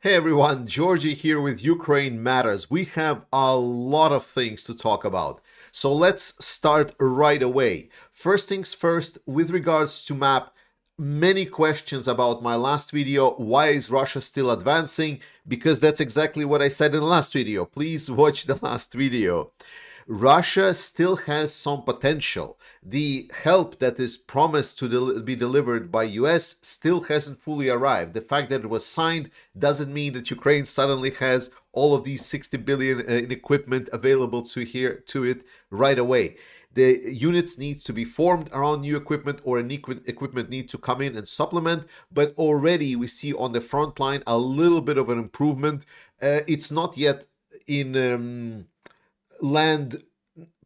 Hey everyone, Georgie here with Ukraine Matters. We have a lot of things to talk about. So let's start right away. First things first, with regards to map, many questions about my last video. Why is Russia still advancing? Because that's exactly what I said in the last video. Please watch the last video. Russia still has some potential. The help that is promised to be delivered by US still hasn't fully arrived. The fact that it was signed doesn't mean that Ukraine suddenly has all of these 60 billion in equipment available to it right away. The units need to be formed around new equipment, or an equipment need to come in and supplement, but already we see on the front line a little bit of an improvement. It's not yet in land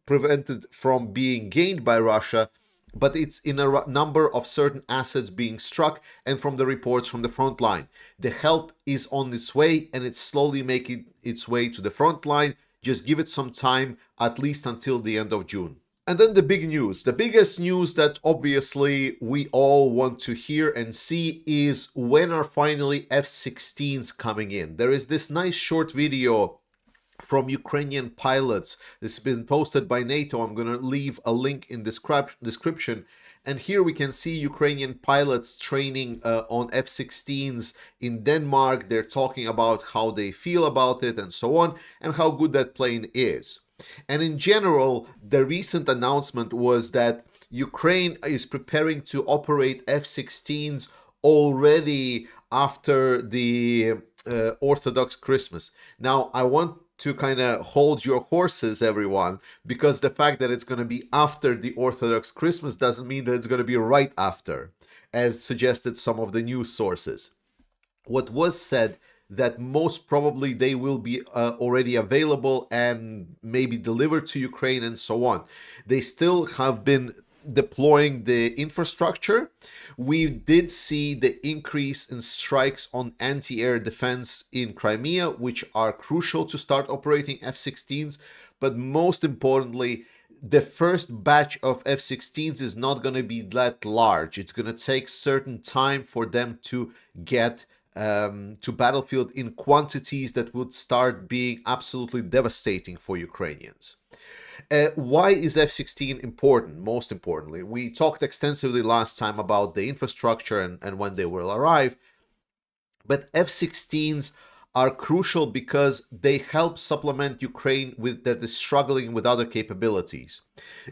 prevented from being gained by Russia, but it's in a number of certain assets being struck, and from the reports from the front line. The help is on its way, and it's slowly making its way to the front line. Just give it some time, at least until the end of June. And then the big news, the biggest news that obviously we all want to hear and see is when are finally F-16s coming in. There is this nice short video from Ukrainian pilots. This has been posted by NATO. I'm going to leave a link in description. And here we can see Ukrainian pilots training on F-16s in Denmark. They're talking about how they feel about it and so on, and how good that plane is. And in general, the recent announcement was that Ukraine is preparing to operate F-16s already after the Orthodox Christmas. Now, I want to kind of hold your horses, everyone, because the fact that it's going to be after the Orthodox Christmas doesn't mean that it's going to be right after, as suggested some of the news sources. What was said that most probably they will be already available and maybe delivered to Ukraine and so on. They still have been deploying the infrastructure. We did see the increase in strikes on anti-air defense in Crimea, which are crucial to start operating F-16s. But most importantly, the first batch of F-16s is not going to be that large. It's going to take certain time for them to get to battlefield in quantities that would start being absolutely devastating for Ukrainians. Why is F-16 important? Most importantly, we talked extensively last time about the infrastructure and when they will arrive, but F-16s are crucial because they help supplement Ukraine that is struggling with other capabilities.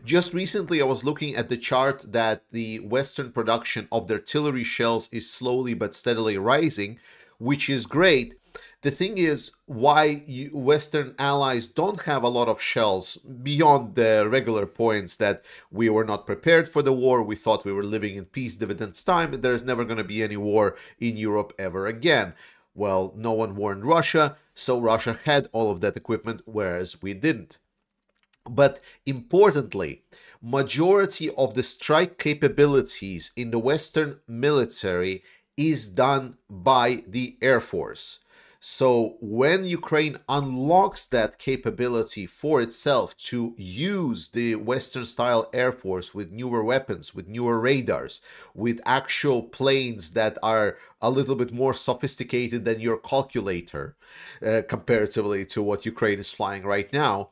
Just recently, I was looking at the chart that the Western production of the artillery shells is slowly but steadily rising, which is great. The thing is, why Western allies don't have a lot of shells beyond the regular points that we were not prepared for the war, we thought we were living in peace dividends time, and there's never going to be any war in Europe ever again. Well, no one warned Russia, so Russia had all of that equipment, whereas we didn't. But importantly, majority of the strike capabilities in the Western military is done by the Air Force. So when Ukraine unlocks that capability for itself to use the Western-style Air Force with newer weapons, with newer radars, with actual planes that are a little bit more sophisticated than your calculator, comparatively to what Ukraine is flying right now,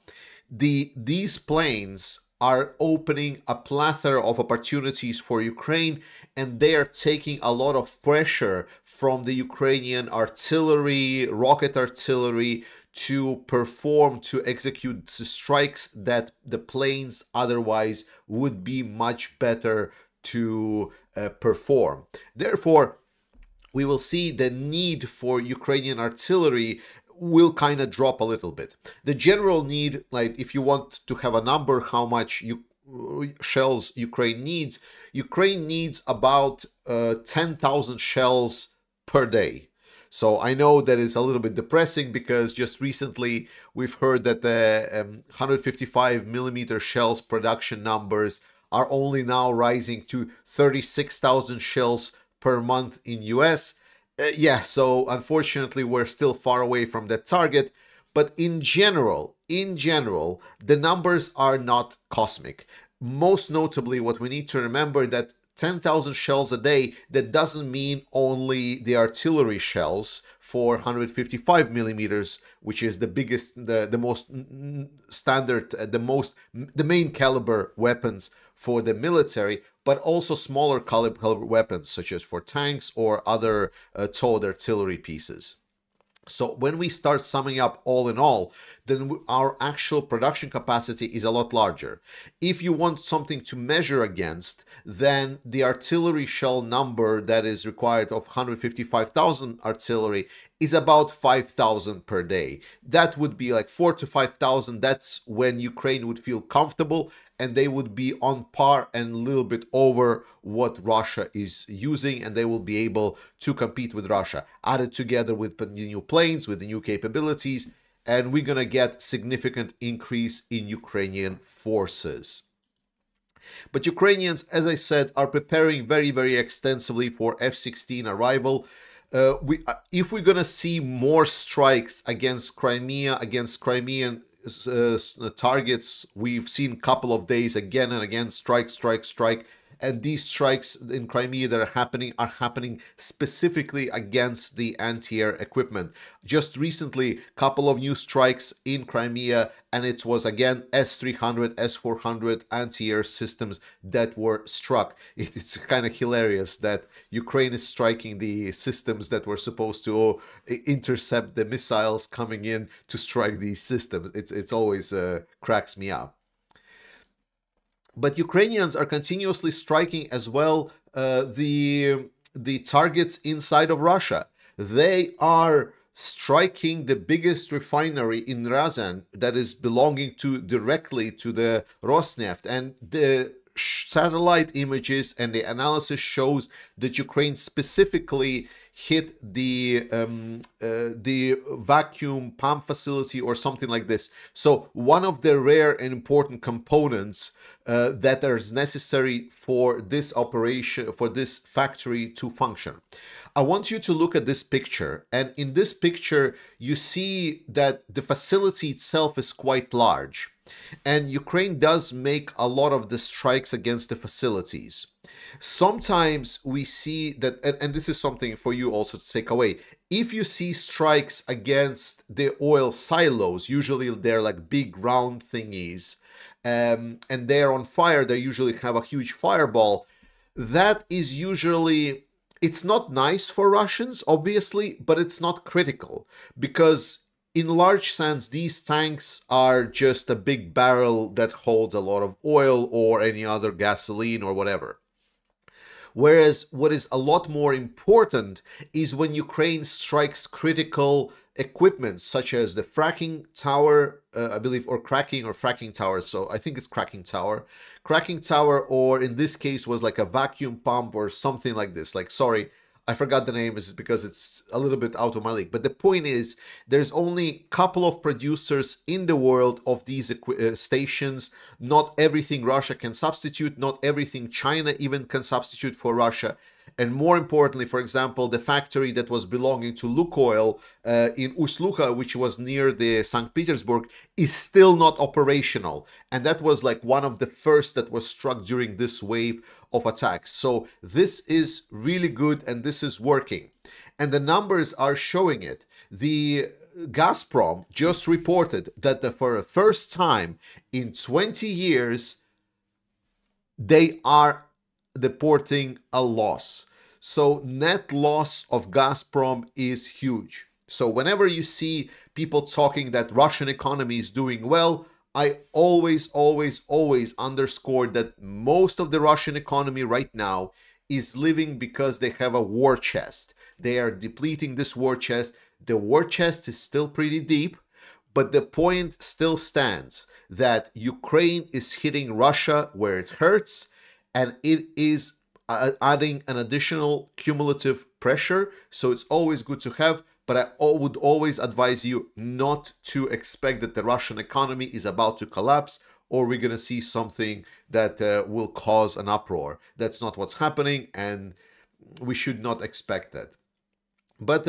these planes are opening a plethora of opportunities for Ukraine, and they are taking a lot of pressure from the Ukrainian artillery, rocket artillery, to perform, to execute the strikes that the planes otherwise would be much better to perform. Therefore, we will see the need for Ukrainian artillery will kind of drop a little bit. The general need, like if you want to have a number how much shells Ukraine needs about 10,000 shells per day. So I know that is a little bit depressing, because just recently we've heard that the 155 millimeter shells production numbers are only now rising to 36,000 shells per month in US. Yeah, so unfortunately we're still far away from that target, but in general, the numbers are not cosmic. Most notably, what we need to remember that 10,000 shells a day, that doesn't mean only the artillery shells for 155 millimeters, which is the biggest, the most standard, the main caliber weapons for the military, but also smaller caliber weapons, such as for tanks or other towed artillery pieces. So when we start summing up all in all, then our actual production capacity is a lot larger. If you want something to measure against, then the artillery shell number that is required of 155,000 artillery is about 5,000 per day. That would be like 4,000 to 5,000. That's when Ukraine would feel comfortable and they would be on par and a little bit over what Russia is using, and they will be able to compete with Russia. Added together with the new planes, with the new capabilities, and we're gonna get significant increase in Ukrainian forces. But Ukrainians, as I said, are preparing very, very extensively for F-16 arrival. If we're gonna see more strikes against Crimea, against Crimean targets, we've seen a couple of days again and again, strike, and these strikes in Crimea that are happening specifically against the anti-air equipment. Just recently, couple of new strikes in Crimea, and it was again S-300, S-400 anti-air systems that were struck. It's kind of hilarious that Ukraine is striking the systems that were supposed to intercept the missiles coming in to strike these systems. It's always cracks me up. But Ukrainians are continuously striking as well the targets inside of Russia. They are striking the biggest refinery in Ryazan that is belonging directly to the Rosneft, and the satellite images and the analysis shows that Ukraine specifically hit the vacuum pump facility or something like this. So one of the rare and important components that is necessary for this operation, for this factory to function. I want you to look at this picture, and in this picture you see that the facility itself is quite large, and Ukraine does make a lot of the strikes against the facilities. Sometimes we see that, and this is something for you also to take away, if you see strikes against the oil silos, usually they're like big round thingies, and they're on fire, they usually have a huge fireball. That is usually, it's not nice for Russians, obviously, but it's not critical, because in large sense, these tanks are just a big barrel that holds a lot of oil or any other gasoline or whatever. Whereas what is a lot more important is when Ukraine strikes critical equipment, such as the fracking tower, I believe, or fracking tower. So I think it's cracking tower, or in this case was like a vacuum pump or something like this. Like, sorry, I forgot the name, is because it's a little bit out of my league. But the point is, there's only a couple of producers in the world of these stations. Not everything Russia can substitute, not everything China even can substitute for Russia. And more importantly, for example, the factory that was belonging to Lukoil in Ust-Luga, which was near the St. Petersburg, is still not operational. And that was like one of the first that was struck during this wave of attacks. So this is really good, and this is working. And the numbers are showing it. The Gazprom just reported that for the first time in 20 years, they are reporting a loss. So net loss of Gazprom is huge. So whenever you see people talking that Russian economy is doing well, I always underscore that most of the Russian economy right now is living because they have a war chest. They are depleting this war chest. The war chest is still pretty deep, but the point still stands that Ukraine is hitting Russia where it hurts, and it is adding an additional cumulative pressure. So it's always good to have, but I would always advise you not to expect that the Russian economy is about to collapse, or we're going to see something that will cause an uproar. That's not what's happening, and we should not expect that. But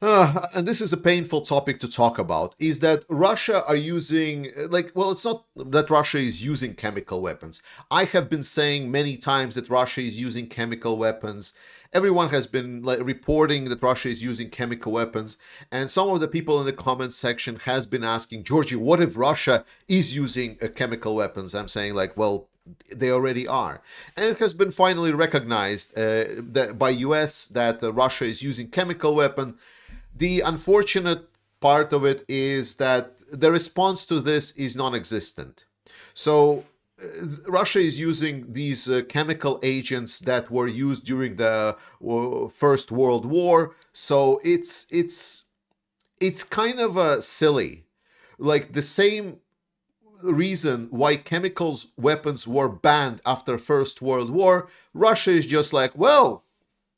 and this is a painful topic to talk about, is that Russia are using, well, it's not that Russia is using chemical weapons. I have been saying many times that Russia is using chemical weapons, everyone has been like reporting that Russia is using chemical weapons, and some of the people in the comments section has been asking, Georgie, what if Russia is using chemical weapons? I'm saying like, well, they already are. And it has been finally recognized by US that Russia is using chemical weapon. The unfortunate part of it is that the response to this is non-existent. So Russia is using these chemical agents that were used during the First World War. So it's kind of silly. Like the same reason why chemicals weapons were banned after First World War, Russia is just like, well,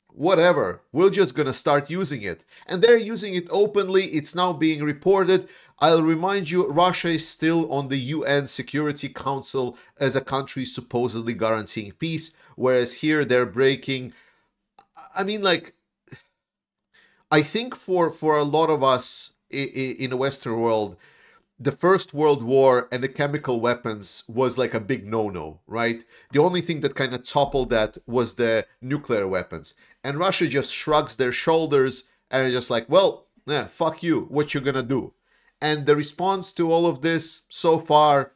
whatever, we're just gonna start using it. And they're using it openly, it's now being reported. I'll remind you, Russia is still on the UN Security Council as a country supposedly guaranteeing peace, whereas here they're breaking. I mean, like, I think for a lot of us in the Western world, the First World War and the chemical weapons was like a big no-no, right? The only thing that kind of toppled that was the nuclear weapons. And Russia just shrugs their shoulders and is just like, well, yeah, fuck you, what you gonna do? And the response to all of this so far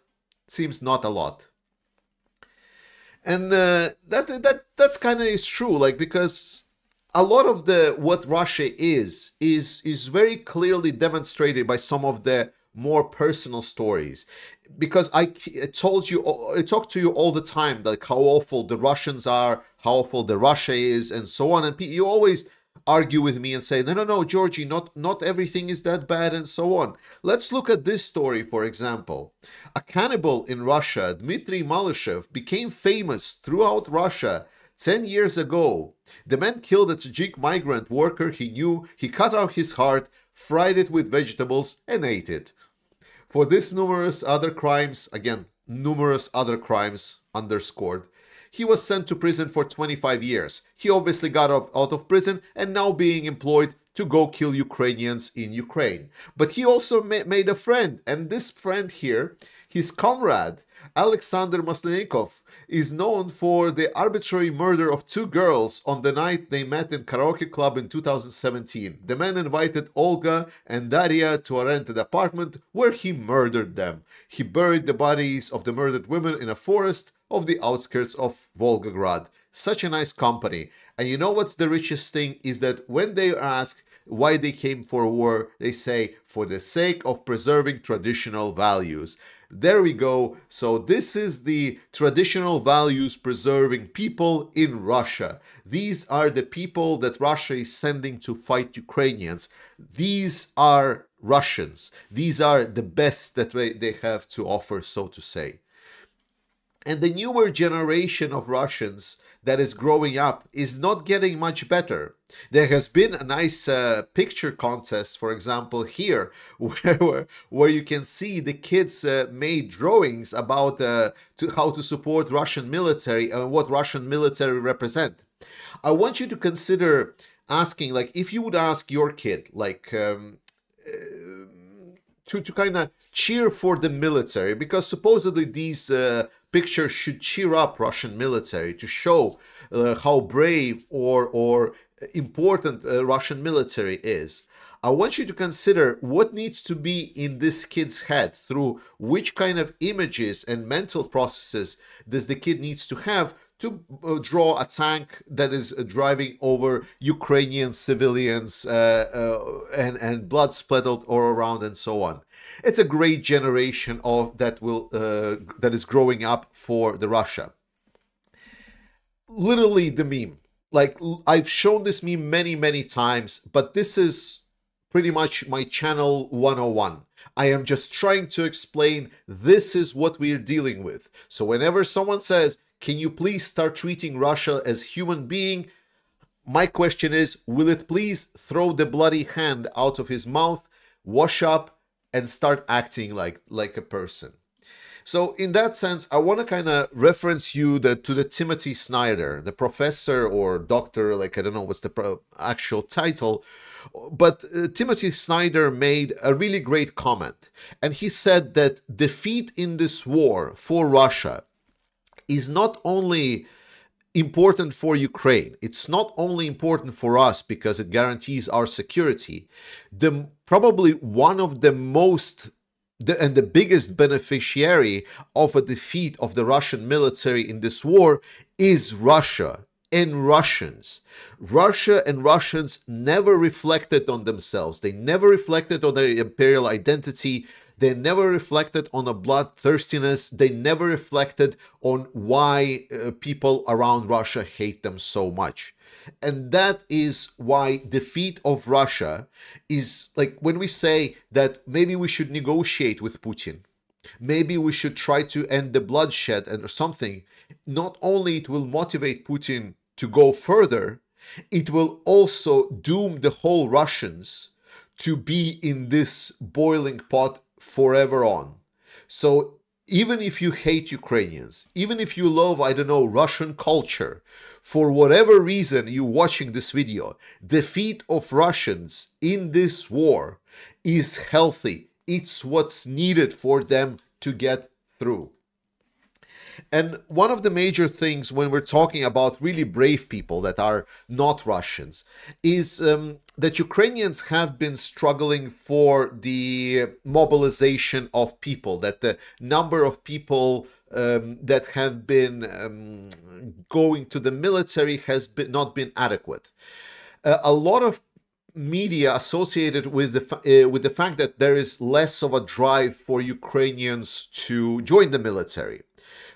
seems not a lot. And that's kind of is true, like, because a lot of the what Russia is very clearly demonstrated by some of the more personal stories. Because I talked to you all the time, like how awful the Russians are, how awful the Russia is, and so on. And you always argue with me and say, no, Georgie, not everything is that bad, and so on. Let's look at this story, for example. A cannibal in Russia, Dmitry Malyshev, became famous throughout Russia 10 years ago. The man killed a Tajik migrant worker he knew, he cut out his heart, fried it with vegetables, and ate it. For this numerous other crimes, again, numerous other crimes underscored, he was sent to prison for 25 years. He obviously got out of prison and now being employed to go kill Ukrainians in Ukraine. But he also made a friend, and this friend here, his comrade, Alexander Maslenikov, is known for the arbitrary murder of two girls on the night they met in karaoke club in 2017. The man invited Olga and Daria to a rented apartment where he murdered them. He buried the bodies of the murdered women in a forest of the outskirts of Volgograd. Such a nice company. And you know what's the richest thing is that when they are asked why they came for war, they say, for the sake of preserving traditional values. There we go. So this is the traditional values preserving people in Russia. These are the people that Russia is sending to fight Ukrainians. These are Russians. These are the best that they have to offer, so to say. And the newer generation of Russians that is growing up is not getting much better. There has been a nice picture contest, for example, here, where you can see the kids made drawings about how to support Russian military and what Russian military represent. I want you to consider asking, like, if you would ask your kid, like, to kind of cheer for the military, because supposedly these pictures should cheer up Russian military to show how brave or important Russian military is. I want you to consider what needs to be in this kid's head, through which kind of images and mental processes does the kid needs to have to draw a tank that is driving over Ukrainian civilians and blood splattered all around and so on. It's a great generation of that is growing up for the Russia. Literally the meme. Like, I've shown this meme many times, but this is pretty much my channel 101. I am just trying to explain this is what we're dealing with. So whenever someone says, can you please start treating Russia as human being? My question is, will it please throw the bloody hand out of his mouth, wash up, and start acting like a person? So in that sense, I want to kind of reference you to the Timothy Snider, the professor or doctor, like I don't know what's the actual title, but Timothy Snider made a really great comment. And he said that defeat in this war for Russia is not only important for Ukraine. It's not only important for us because it guarantees our security. Probably one of the most and the biggest beneficiary of a defeat of the Russian military in this war is Russia and Russians. Russia and Russians never reflected on themselves. They never reflected on their imperial identity. They never reflected on a bloodthirstiness. They never reflected on why people around Russia hate them so much. And that is why defeat of Russia is like when we say that maybe we should negotiate with Putin, maybe we should try to end the bloodshed or something. Not only it will motivate Putin to go further, it will also doom the whole Russians to be in this boiling pot forever on. So even if you hate Ukrainians, even if you love, I don't know, Russian culture, for whatever reason you're watching this video, defeat of Russians in this war is healthy. It's what's needed for them to get through. And one of the major things when we're talking about really brave people that are not Russians is that Ukrainians have been struggling for the mobilization of people, that the number of people that have been going to the military has not been adequate. A lot of media associated with the fact that there is less of a drive for Ukrainians to join the military.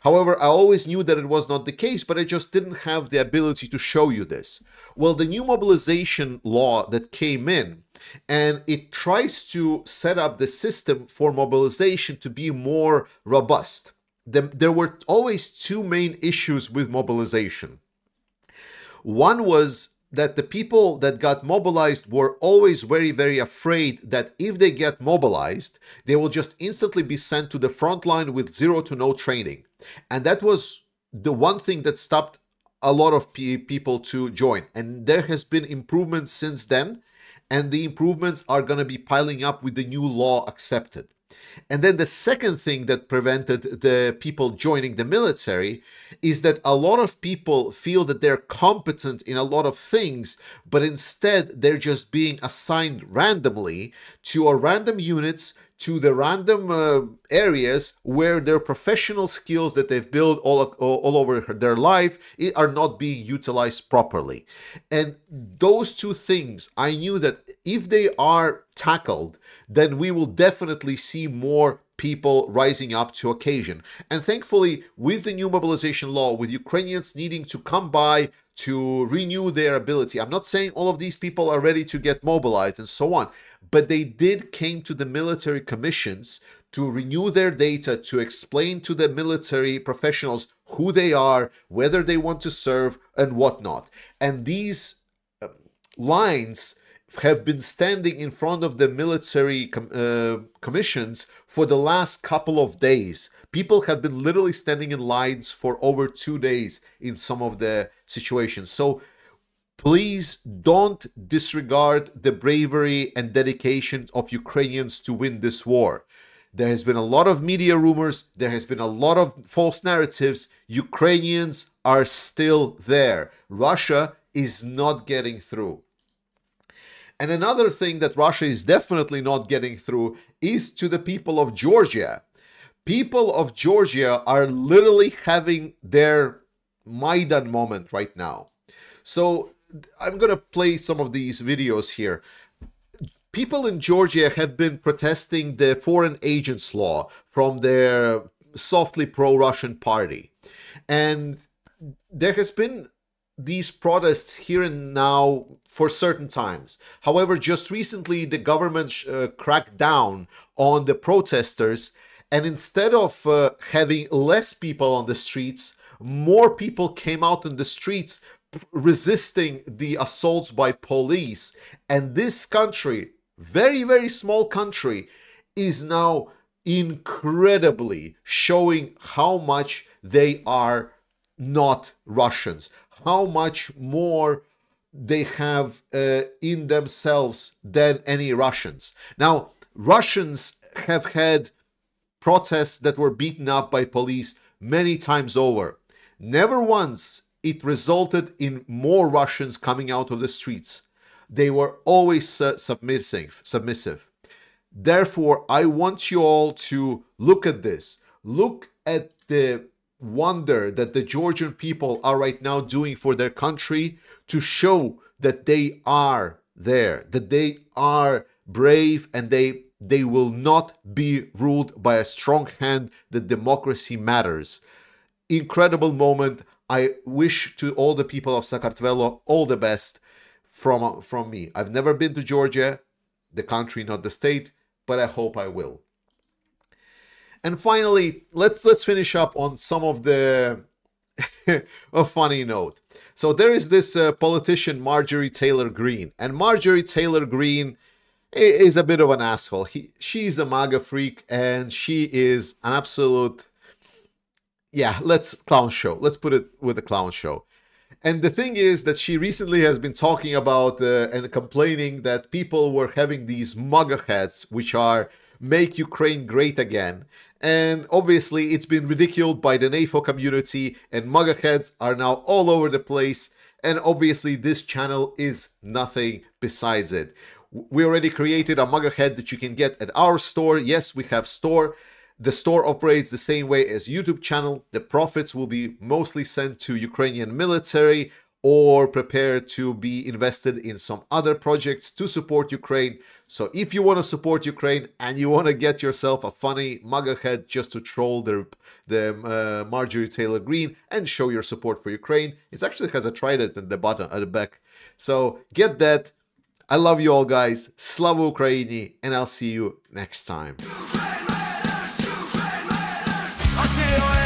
However, I always knew that it was not the case, but I just didn't have the ability to show you this. Well, the new mobilization law that came in, and it tries to set up the system for mobilization to be more robust. There were always two main issues with mobilization. One was that the people that got mobilized were always very, very afraid that if they get mobilized, they will just instantly be sent to the front line with zero to no training. And that was the one thing that stopped a lot of people to join. And there has been improvements since then, and the improvements are going to be piling up with the new law accepted. And then the second thing that prevented the people joining the military is that a lot of people feel that they're competent in a lot of things, but instead they're just being assigned randomly to a random units, to the random areas where their professional skills that they've built all over their life are not being utilized properly. And those two things, I knew that if they are tackled, then we will definitely see more people rising up to occasion. And thankfully, with the new mobilization law, with Ukrainians needing to come by to renew their ability, I'm not saying all of these people are ready to get mobilized and so on, but they came to the military commissions to renew their data, to explain to the military professionals who they are, whether they want to serve, and whatnot. And these lines have been standing in front of the military commissions for the last couple of days. People have been literally standing in lines for over 2 days in some of the situations. So please don't disregard the bravery and dedication of Ukrainians to win this war. There has been a lot of media rumors. There has been a lot of false narratives. Ukrainians are still there. Russia is not getting through. And another thing that Russia is definitely not getting through is to the people of Georgia. People of Georgia are literally having their Maidan moment right now. So I'm going to play some of these videos here. People in Georgia have been protesting the foreign agents law from their softly pro-Russian party. And there has been these protests here and now for certain times. However, just recently the government cracked down on the protesters, and instead of having less people on the streets, more people came out in the streets resisting the assaults by police. And this country, very, very small country, is now incredibly showing how much they are not Russians, how much more they have in themselves than any Russians. Now, Russians have had protests that were beaten up by police many times over. Never once it resulted in more Russians coming out of the streets. They were always submissive. Therefore, I want you all to look at this. Look at the wonder that the Georgian people are right now doing for their country to show that they are there, that they are brave, and they will not be ruled by a strong hand, that democracy matters. Incredible moment. I wish to all the people of Sakartvelo all the best from me. I've never been to Georgia, the country, not the state, but I hope I will. And finally, let's finish up on some of the a funny note. So there is this politician, Marjorie Taylor Greene, and Marjorie Taylor Greene is a bit of an asshole. She's a MAGA freak, and she is an absolute, yeah, clown show. Let's put it with a clown show. And the thing is that she recently has been talking about and complaining that people were having these MAGA heads, which are Make Ukraine Great Again. And obviously it's been ridiculed by the NAFO community, and MAGA heads are now all over the place. And obviously this channel is nothing besides it. We already created a MAGA head that you can get at our store. Yes, we have store. The store operates the same way as YouTube channel. The profits will be mostly sent to Ukrainian military or prepared to be invested in some other projects to support Ukraine. So if you want to support Ukraine and you want to get yourself a funny MAGA head just to troll the Marjorie Taylor Greene and show your support for Ukraine, it actually has a trident at the bottom, at the back. So get that. I love you all, guys. Slava Ukraini, and I'll see you next time. I see you